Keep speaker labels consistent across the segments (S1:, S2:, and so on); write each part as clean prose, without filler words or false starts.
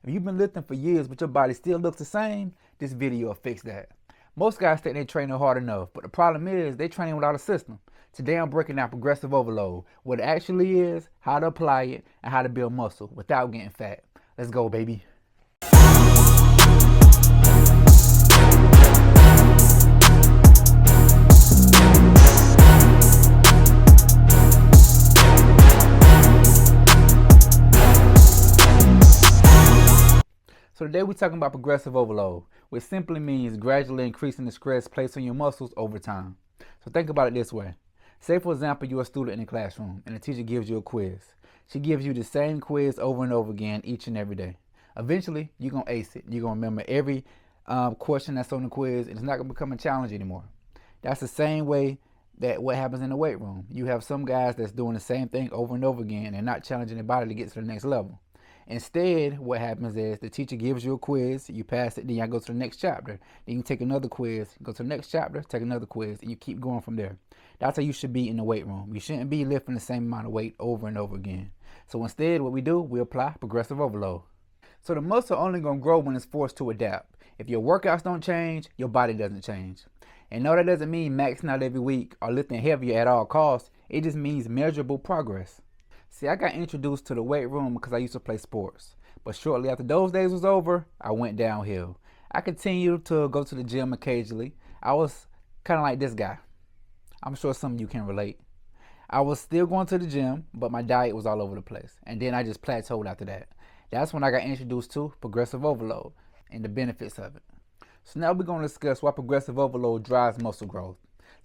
S1: If you've been lifting for years but your body still looks the same, this video will fix that. Most guys think they're training hard enough, but the problem is they training without a system. Today I'm breaking down progressive overload, what it actually is, how to apply it, and how to build muscle without getting fat. Let's go, baby. So today we're talking about progressive overload, which simply means gradually increasing the stress placed on your muscles over time. So think about it this way. Say for example, you're a student in the classroom and the teacher gives you a quiz. She gives you the same quiz over and over again each and every day. Eventually, you're going to ace it. You're going to remember every question that's on the quiz, and it's not going to become a challenge anymore. That's the same way that what happens in the weight room. You have some guys that's doing the same thing over and over again and not challenging their body to get to the next level. Instead, what happens is the teacher gives you a quiz, you pass it, then you go to the next chapter. Then you take another quiz, go to the next chapter, take another quiz, and you keep going from there. That's how you should be in the weight room. You shouldn't be lifting the same amount of weight over and over again. So instead, what we do, we apply progressive overload. So the muscle only going to grow when it's forced to adapt. If your workouts don't change, your body doesn't change. And no, that doesn't mean maxing out every week or lifting heavier at all costs. It just means measurable progress. See, I got introduced to the weight room because I used to play sports. But shortly after those days was over, I went downhill. I continued to go to the gym occasionally. I was kind of like this guy. I'm sure some of you can relate. I was still going to the gym, but my diet was all over the place. And then I just plateaued after that. That's when I got introduced to progressive overload and the benefits of it. So now we're going to discuss why progressive overload drives muscle growth.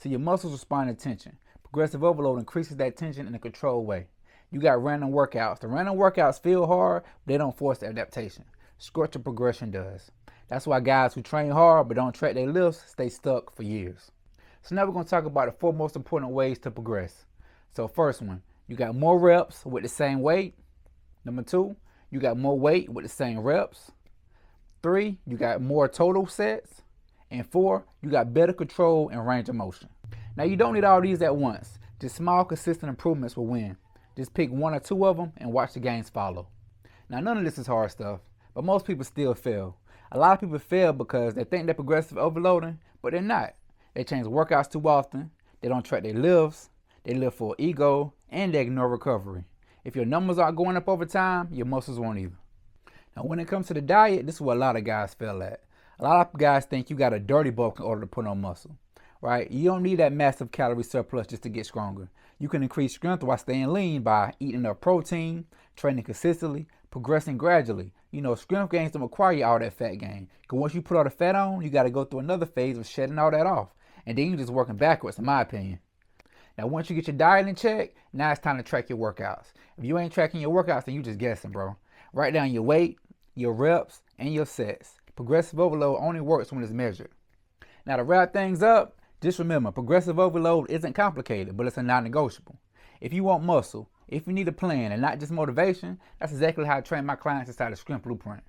S1: So your muscles respond to tension. Progressive overload increases that tension in a controlled way. You got random workouts. The random workouts feel hard, but they don't force the adaptation. Structured progression does. That's why guys who train hard but don't track their lifts stay stuck for years. So now we're going to talk about the 4 most important ways to progress. So first one, you got more reps with the same weight. Number 2, you got more weight with the same reps. 3, you got more total sets. And 4, you got better control and range of motion. Now you don't need all these at once. Just small consistent improvements will win. Just pick 1 or 2 of them and watch the gains follow. Now none of this is hard stuff, but most people still fail. A lot of people fail because they think they're progressive overloading, but they're not. They change workouts too often, they don't track their lifts, they live for ego, and they ignore recovery. If your numbers aren't going up over time, your muscles won't either. Now when it comes to the diet, this is what a lot of guys fail at. A lot of guys think you got a dirty bulk in order to put on muscle. Right? You don't need that massive calorie surplus just to get stronger. You can increase strength while staying lean by eating enough protein, training consistently, progressing gradually. Strength gains don't require all that fat gain. Because once you put all the fat on, you got to go through another phase of shedding all that off. And then you're just working backwards, in my opinion. Now, once you get your diet in check, now it's time to track your workouts. If you ain't tracking your workouts, then you just guessing, bro. Write down your weight, your reps, and your sets. Progressive overload only works when it's measured. Now, to wrap things up, just remember, progressive overload isn't complicated, but it's a non-negotiable. If you want muscle, if you need a plan and not just motivation, that's exactly how I train my clients inside the Strength Blueprint.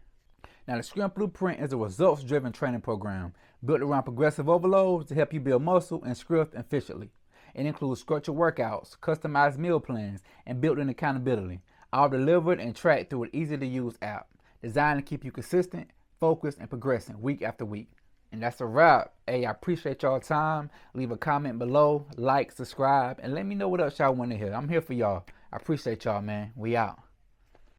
S1: Now, the Strength Blueprint is a results-driven training program built around progressive overload to help you build muscle and strength efficiently. It includes structured workouts, customized meal plans, and built-in accountability, all delivered and tracked through an easy-to-use app designed to keep you consistent, focused, and progressing week after week. And that's a wrap. Hey, I appreciate y'all time. Leave a comment below, like, subscribe, and let me know what else y'all want to hear. I'm here for y'all. I appreciate y'all, man. We out.